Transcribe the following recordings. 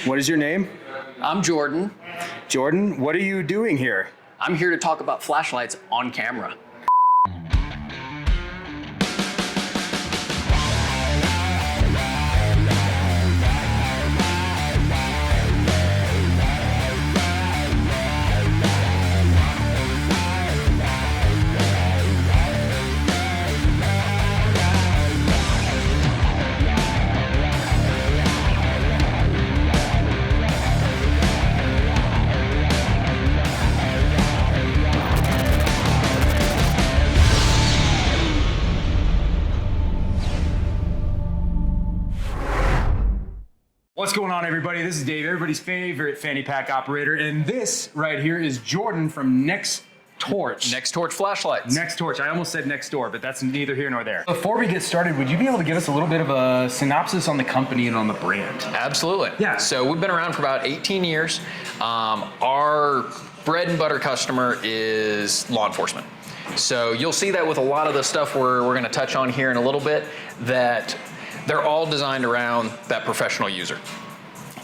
What is your name? I'm Jordan. Jordan, what are you doing here? I'm here to talk about flashlights on camera. What's going on, everybody? This is Dave, everybody's favorite fanny pack operator, and this right here is Jordan from Nextorch. Nextorch flashlights. Nextorch. I almost said next door, but that's neither here nor there. Before we get started, would you be able to give us a little bit of a synopsis on the company and on the brand? Absolutely. Yeah. So we've been around for about 18 years. Our bread and butter customer is law enforcement. So you'll see that with a lot of the stuff we're going to touch on here in a little bit, that they're all designed around that professional user.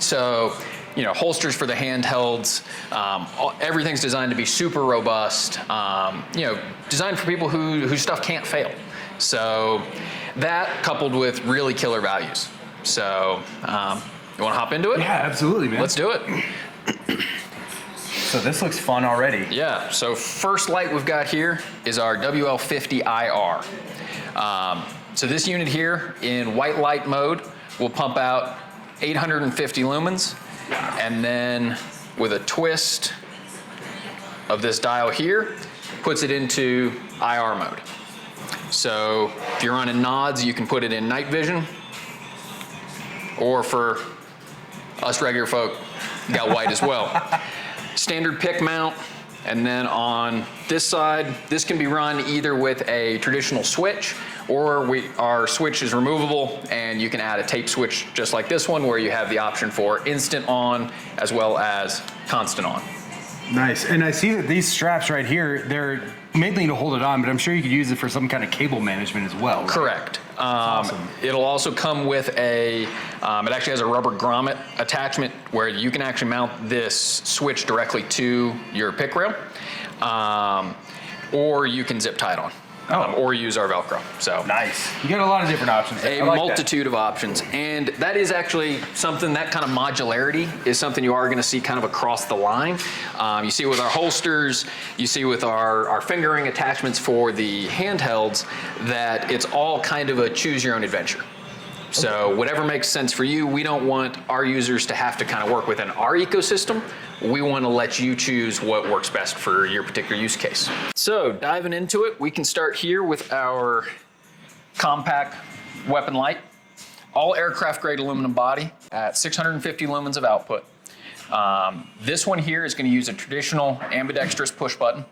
So, you know, holsters for the handhelds, everything's designed to be super robust, you know, designed for people whose stuff can't fail. So that coupled with really killer values. So you want to hop into it? Yeah, absolutely, man. Let's do it. So this looks fun already. Yeah, so first light we've got here is our WL50IR. So this unit here in white light mode will pump out 850 lumens, and then with a twist of this dial here, puts it into IR mode. So if you're running nods, you can put it in night vision, or for us regular folk, you got white as well. Standard pick mount, and then on this side, this can be run either with a traditional switch, or our switch is removable, and you can add a tape switch just like this one, where you have the option for instant on as well as constant on. Nice. And I see that these straps right here, they're mainly to hold it on, but I'm sure you could use it for some kind of cable management as well, right? Correct. Awesome. It'll also come with it actually has a rubber grommet attachment where you can actually mount this switch directly to your pick rail, or you can zip tie it on. Or use our Velcro. So nice. You got a lot of different options. A multitude of options, and that is actually something, that kind of modularity is something you are going to see kind of across the line. You see with our holsters, you see with our fingering attachments for the handhelds, that it's all kind of a choose your own adventure. So whatever makes sense for you, we don't want our users to have to kind of work within our ecosystem. We want to let you choose what works best for your particular use case. So diving into it, we can start here with our compact weapon light. All aircraft grade aluminum body at 650 lumens of output. This one here is going to use a traditional ambidextrous push button.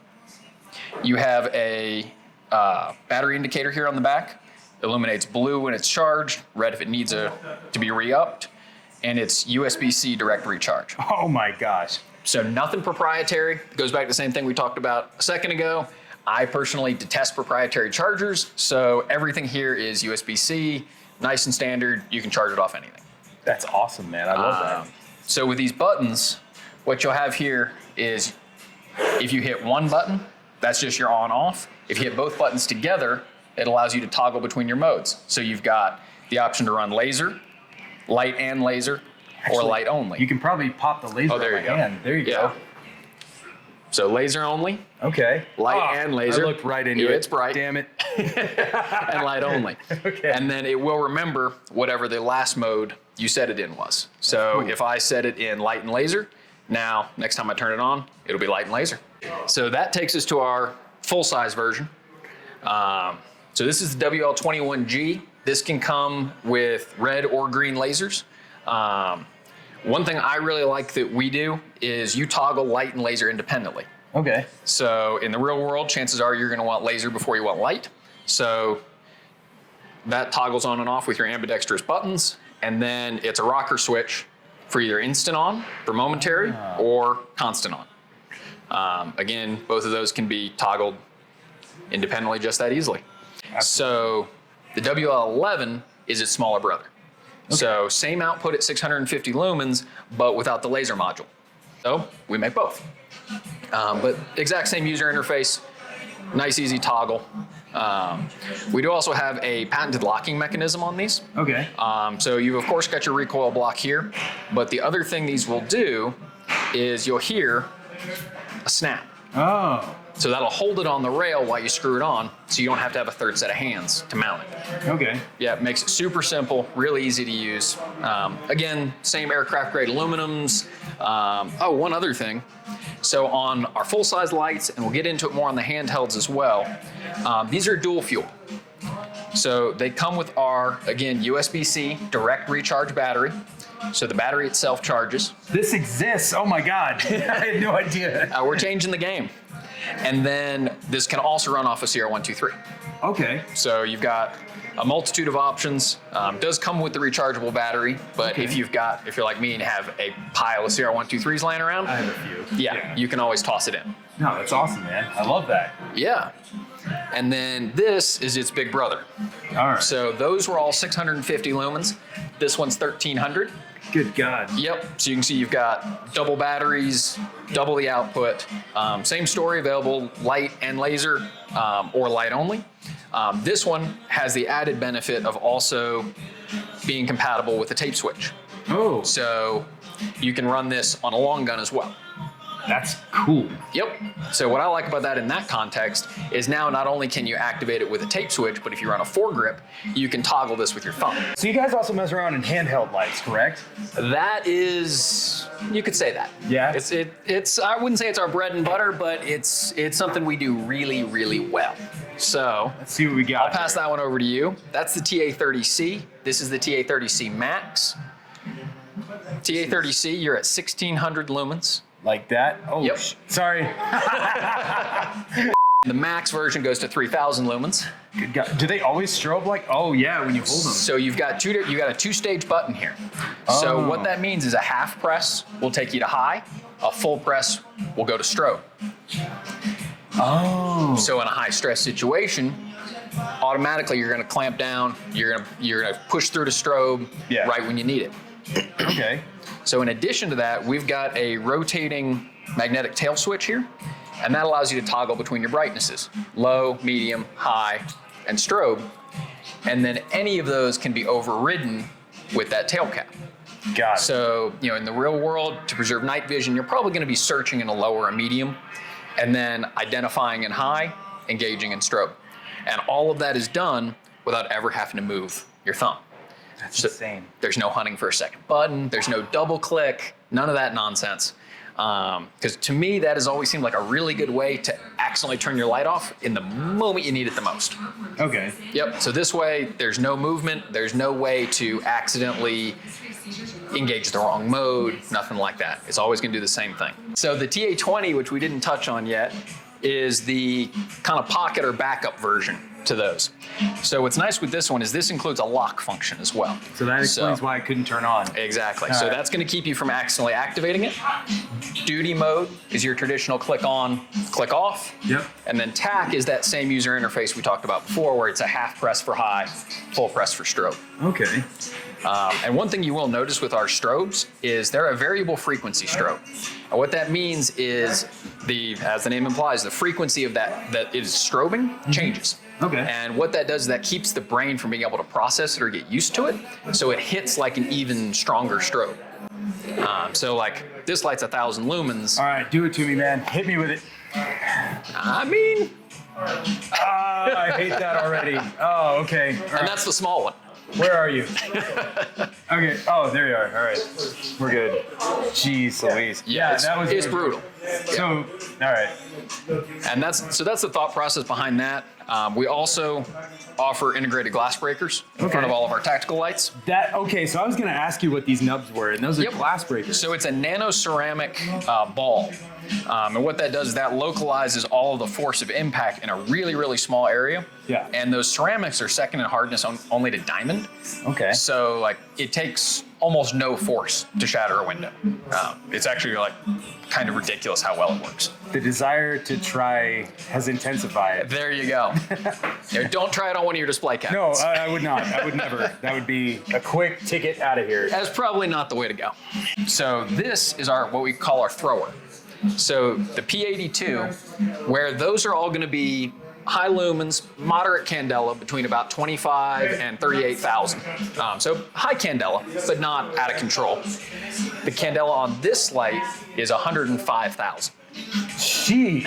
You have a battery indicator here on the back. Illuminates blue when it's charged, red if it needs to be re-upped, and it's USB-C direct recharge. Oh my gosh. So nothing proprietary. It goes back to the same thing we talked about a second ago. I personally detest proprietary chargers, so everything here is USB-C, nice and standard. You can charge it off anything. That's awesome, man. I love that. So with these buttons, what you'll have here is if you hit one button, that's just your on-off. If you hit both buttons together, it allows you to toggle between your modes. So you've got the option to run laser, light and laser, or light only. You can probably pop the laser there in you my go. hand. There you go. So laser only, Okay. light and laser. I looked right into it. It's bright. Damn it. And light only. Okay. And then it will remember whatever the last mode you set it in was. So if I set it in light and laser, now next time I turn it on, it'll be light and laser. So that takes us to our full-size version. So this is the WL21G. This can come with red or green lasers. One thing I really like that we do is you toggle light and laser independently. Okay. So in the real world, chances are you're going to want laser before you want light. So that toggles on and off with your ambidextrous buttons, and then it's a rocker switch for either instant on, for momentary, or constant on. Again, both of those can be toggled independently just that easily. Absolutely. So the WL11 is its smaller brother. So same output at 650 lumens, but without the laser module. So we make both. But exact same user interface, nice easy toggle. We do also have a patented locking mechanism on these. Okay. So you've of course got your recoil block here, but the other thing these will do is you'll hear a snap. Oh. So that'll hold it on the rail while you screw it on, so you don't have to have a third set of hands to mount it. Okay. Yeah, it makes it super simple, really easy to use. Again, same aircraft grade aluminums. Oh, one other thing. So on our full-size lights, and we'll get into it more on the handhelds as well, these are dual fuel. So they come with our, again, USB-C direct recharge battery. So the battery itself charges. This exists. Oh my God. I had no idea. We're changing the game. And then this can also run off a CR123. Okay. So you've got a multitude of options. Does come with the rechargeable battery, but Okay. if you're like me and have a pile of CR123s laying around, I have a few. yeah, you can always toss it in. No, that's awesome, man. I love that. Yeah. And then this is its big brother. All right. So those were all 650 lumens. This one's 1300. Good God. Yep. So you can see you've got double batteries, double the output. Same story, available light and laser, or light only. This one has the added benefit of also being compatible with the tape switch. Oh, So you can run this on a long gun as well. that's cool. Yep. So what I like about that in that context is now not only can you activate it with a tape switch, but if you run a foregrip, you can toggle this with your thumb. So you guys also mess around in handheld lights, correct? That is, you could say that. Yeah? It's I wouldn't say it's our bread and butter, but it's something we do really, really well. So Let's see what we got. I'll pass that one over to you. That's the TA30C. This is the TA30C Max. TA30C, you're at 1600 lumens. Like that? Oh, Yep. Sorry. The Max version goes to 3000 lumens. Good God. Do they always strobe like? Oh yeah, when you hold them. So you've got a two-stage button here. Oh. So what that means is a half press will take you to high, a full press will go to strobe. Oh. So in a high stress situation, automatically you're going to clamp down, you're going to push through to strobe Yeah. right when you need it. Okay. So in addition to that, we've got a rotating magnetic tail switch here, and that allows you to toggle between your brightnesses, low, medium, high, and strobe. And then any of those can be overridden with that tail cap. Got it. So, in the real world, to preserve night vision, you're probably going to be searching in a low or a medium, and then identifying in high, engaging in strobe. And all of that is done without ever having to move your thumb. That's insane. There's no hunting for a second button. There's no double click. None of that nonsense. Because to me, that has always seemed like a really good way to accidentally turn your light off in the moment you need it the most. Okay. Yep. So this way, there's no movement. There's no way to accidentally engage the wrong mode. Nothing like that. It's always going to do the same thing. So the TA20, which we didn't touch on yet, is the kind of pocket or backup version to those. So what's nice with this one is this includes a lock function as well. So that explains why I couldn't turn on. Exactly. All So right. that's going to keep you from accidentally activating it. Duty mode is your traditional click on, click off. Yep. And then tack is that same user interface we talked about before, where it's a half press for high, full press for strobe. Okay. And one thing you will notice with our strobes is they're a variable frequency strobe. And what that means is as the name implies, the frequency of that is strobing changes. Okay. And what that does is that keeps the brain from being able to process it or get used to it. So it hits like an even stronger strobe. So like this light's 1000 lumens. All right, do it to me, man. Hit me with it. I mean, I hate that already. Oh, okay. All and right. that's the small one. Where are you? Okay. Oh, there you are. All right. We're good. Jeez Louise. Yeah, it's really brutal. So, all right. And that's the thought process behind that. We also offer integrated glass breakers in front of all of our tactical lights. Okay, so I was gonna ask you what these nubs were, and those are Yep. glass breakers. So it's a nano ceramic ball. And what that does is that localizes all of the force of impact in a really, really small area. Yeah. And those ceramics are second in hardness only to diamond. Okay. So like it takes almost no force to shatter a window. It's actually like kind of ridiculous how well it works. The desire to try has intensified. There you go. Don't try it on one of your display No, cabinets. I would not. I would never. That would be a quick ticket out of here. That's probably not the way to go. So this is what we call our thrower. So the P82, where those are all going to be high lumens, moderate candela between about 25 and 38,000. So high candela, but not out of control. The candela on this light is 105,000. Jeez.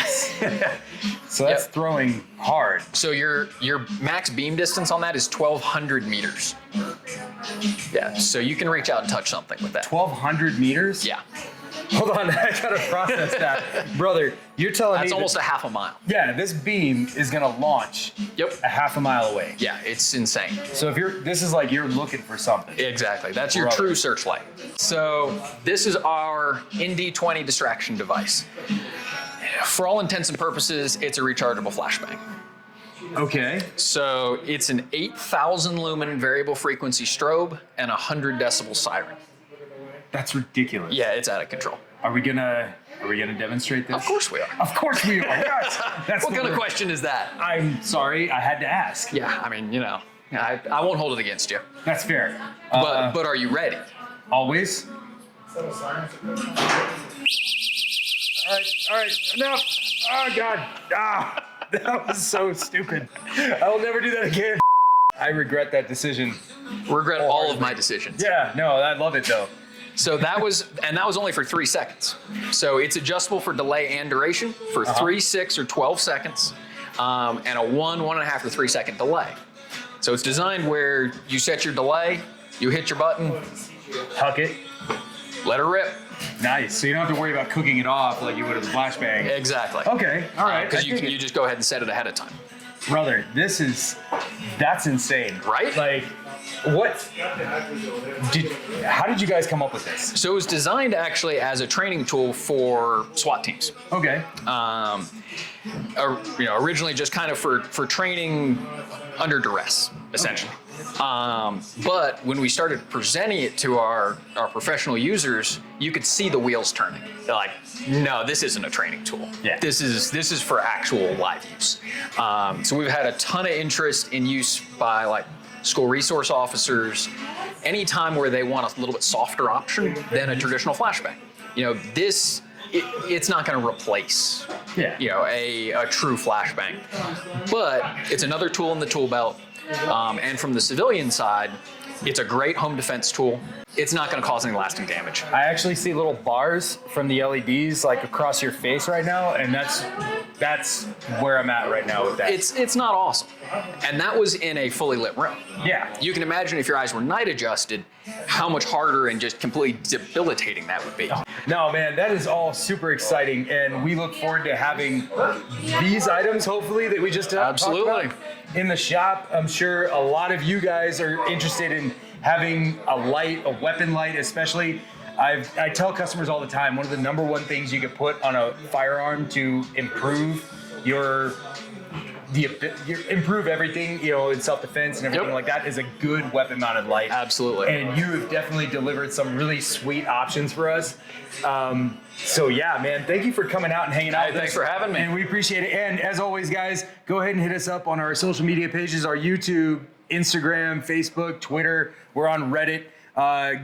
So that's throwing hard. So your max beam distance on that is 1,200 meters. Yeah, so you can reach out and touch something with that. 1,200 meters? Yeah, Hold on, I gotta process that. Brother, you're telling me that's almost a half a mile. yeah, this beam is gonna launch Yep. a half a mile away. Yeah, it's insane. So if this is like you're looking for something. Exactly. That's your Brother. true searchlight. So this is our ND20 distraction device. For all intents and purposes, it's a rechargeable flashbang. Okay. So it's an 8,000 lumen variable frequency strobe and a 100 decibel siren. That's ridiculous. Yeah, it's out of control. Are we gonna demonstrate this? Of course we are. Of course we are. Yes. That's What kind of question is that? I'm sorry, I had to ask. Yeah, I mean, I won't hold it against you. That's fair. But are you ready? Always. All right, enough. Oh God. That was so stupid. I will never do that again. I regret that decision. Regret all of my decisions. Yeah, no, I love it though. So that was only for 3 seconds. So it's adjustable for delay and duration for 3, 6, or 12 seconds, and a 1, 1.5, or 3 second delay. So it's designed where you set your delay, you hit your button, Huck it. let her rip. Nice. So you don't have to worry about cooking it off like you would with a flashbang. Exactly. Okay. All right. Because I dig it. you just go ahead and set it ahead of time. Brother, that's insane. Right? Like, how did you guys come up with this? So it was designed actually as a training tool for SWAT teams. Okay. Originally just kind of for training under duress, essentially. But when we started presenting it to our professional users, you could see the wheels turning. They're like, no, this isn't a training tool. Yeah. This is for actual live use. So we've had a ton of interest in use by like school resource officers, anytime where they want a little bit softer option than a traditional flashbang. It's not going to replace a true flashbang, but it's another tool in the tool belt. And from the civilian side, it's a great home defense tool. It's not going to cause any lasting damage. I actually see little bars from the LEDs like across your face right now, and that's where I'm at right now with that. It's not awesome. And that was in a fully lit room. Yeah. You can imagine if your eyes were night adjusted, how much harder and just completely debilitating that would be. No, man, that is all super exciting, and we look forward to having these items, hopefully, that we just talked Absolutely. about in the shop. I'm sure a lot of you guys are interested in having a weapon light especially. I tell customers all the time, one of the number one things you could put on a firearm to improve improve everything, in self-defense and everything like that is a good weapon-mounted light. Absolutely. And you have definitely delivered some really sweet options for us. So yeah, man, thank you for coming out and hanging out with us. Thanks for having me. And we appreciate it. And as always, guys, go ahead and hit us up on our social media pages, our YouTube, Instagram, Facebook, Twitter. We're on Reddit.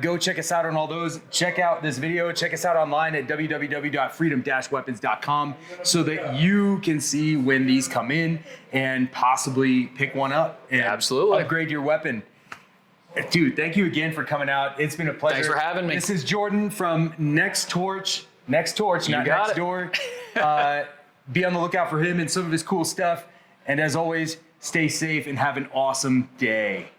Go check us out on all those. Check out this video. Check us out online at www.freedom-weapons.com so that you can see when these come in and possibly pick one up and Absolutely. upgrade your weapon. Dude, thank you again for coming out. It's been a pleasure. Thanks for having me. This is Jordan from Nextorch, not got Next Door. Be on the lookout for him and some of his cool stuff. And as always, stay safe and have an awesome day.